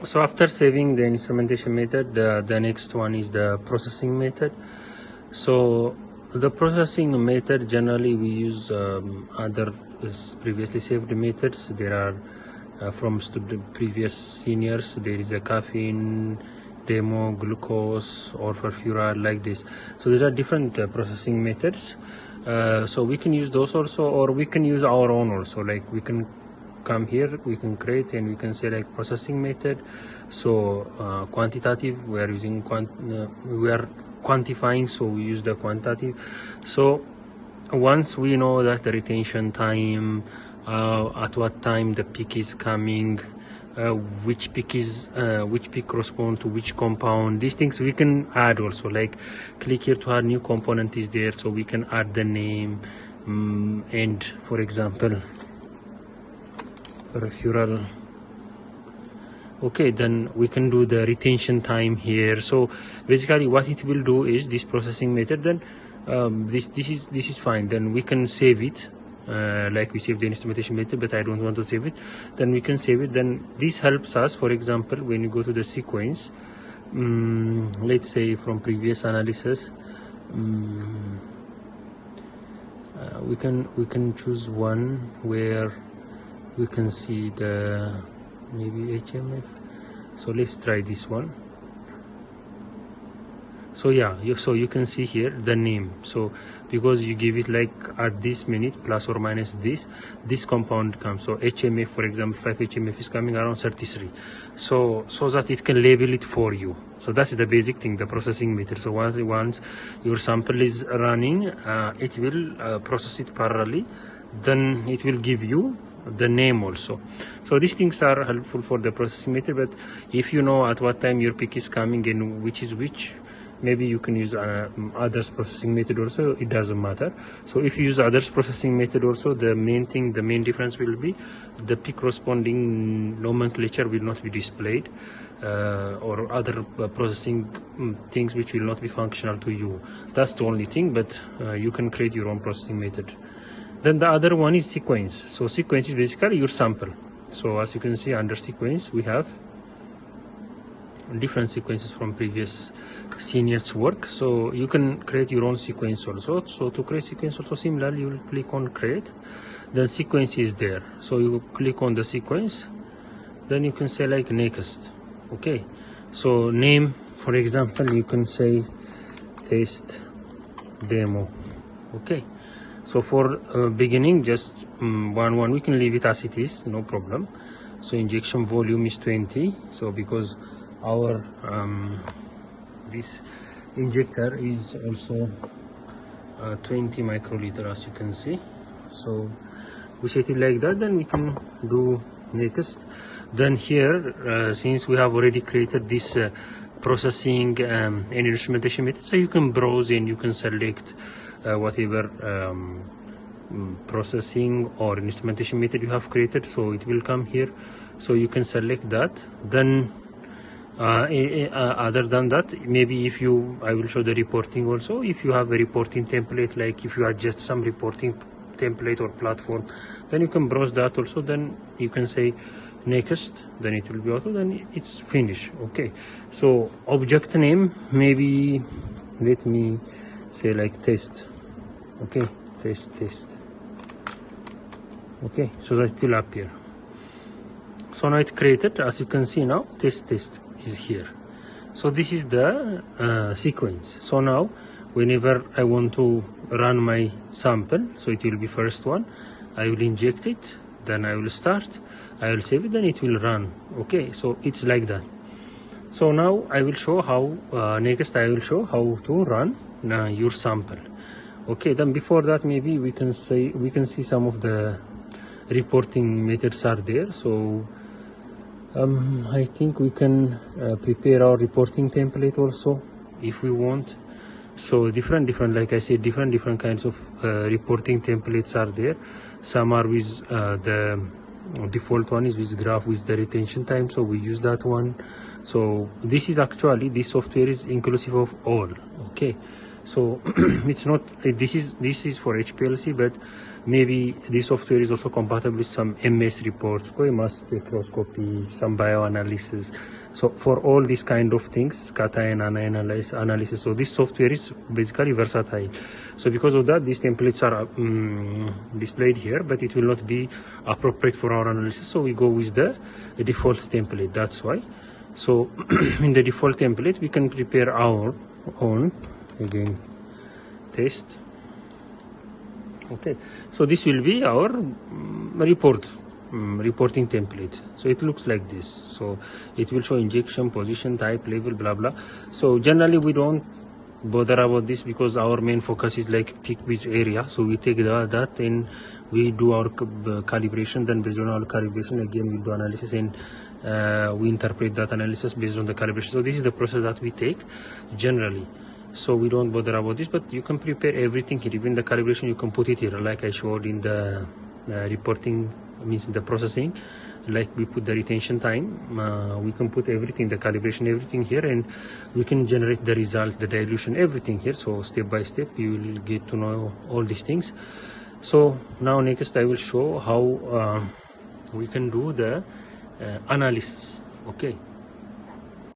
So after saving the instrumentation method, the next one is the processing method. So the processing method, generally we use other previously saved methods. There are from previous seniors, there is a caffeine, demo, glucose, or furfural, like this. So there are different processing methods. So we can use those also, or we can use our own also. Like we can come here, we can create, and we can select processing method. So quantitative, we are using we are quantifying, so we use the quantitative. So once we know that the retention time, at what time the peak is coming, which peak correspond to which compound, these things we can add also. Like click here to add new component is there, so we can add the name, and for example referral. Okay, then we can do the retention time here. So basically what it will do is this processing method, then this is fine. Then we can save it, like we save the instrumentation method, but I don't want to save it. Then we can save it. Then this helps us, for example, when you go to the sequence, let's say from previous analysis, we can choose one where we can see the maybe HMF. So let's try this one. So yeah, so you can see here the name. So because you give it like at this minute plus or minus this compound comes. So HMF, for example, 5-HMF is coming around 33. So that it can label it for you. So that's the basic thing, the processing method. So once your sample is running, it will process it parallelly. Then it will give you the name also. So these things are helpful for the processing method. But if you know at what time your peak is coming and which is which, maybe you can use others processing method also. It doesn't matter. So if you use others processing method also, the main difference will be the peak corresponding nomenclature will not be displayed, or other processing things which will not be functional to you. That's the only thing. But you can create your own processing method. Then the other one is sequence. So sequence is basically your sample. So as you can see, under sequence we have different sequences from previous seniors work. So you can create your own sequence also. So to create sequence also, similarly, you will click on create, then sequence is there. So you click on the sequence, then you can select next. Okay, so name, for example, you can say test demo. Okay, so for beginning, just one, we can leave it as it is, no problem. So injection volume is 20. So because our this injector is also 20 microliter, as you can see. So we set it like that. Then we can do next. Then here, since we have already created this processing and instrumentation method, so you can browse and you can select whatever processing or instrumentation method you have created. So it will come here, so you can select that. Then other than that, maybe if you, I will show the reporting also. If you have a reporting template, like if you adjust some reporting template or platform, then you can browse that also. Then you can say next, then it will be auto, then it's finished. Okay, so object name, maybe let me say like test. Okay, test. Okay, so that will appear. So now it's created. As you can see now, test is here. So this is the sequence. So now whenever I want to run my sample, so it will be first one, I will inject it, then I will start, I will save it, then it will run. Okay, so it's like that. So now I will show how next I will show how to run your sample. Okay, then before that, maybe we can see some of the reporting methods are there. So I think we can prepare our reporting template also if we want. So different, like I said, different kinds of reporting templates are there. Some are with the default one is with graph with the retention time, so we use that one. So this is actually, this software is inclusive of all. Okay, so it's not this is for HPLC, but maybe this software is also compatible with some MS reports, mass spectroscopy, some bioanalysis. So for all these kind of things, cation analysis, so this software is basically versatile. So because of that, these templates are displayed here, but it will not be appropriate for our analysis, so we go with the default template. That's why. So in the default template, we can prepare our own, again, test. Okay, so this will be our reporting template. So it looks like this. So it will show injection, position, type, level, blah blah. So generally we don't bother about this because our main focus is like peak width area. So we take that and we do our calibration. Then based on our calibration, again we do analysis, and we interpret that analysis based on the calibration. So this is the process that we take generally. So we don't bother about this, but you can prepare everything here. Even the calibration, you can put it here, like I showed in the reporting, means the processing. Like we put the retention time, we can put everything, the calibration, everything here, and we can generate the result, the dilution, everything here. So step by step, you will get to know all these things. So now next I will show how we can do the analysis. Okay.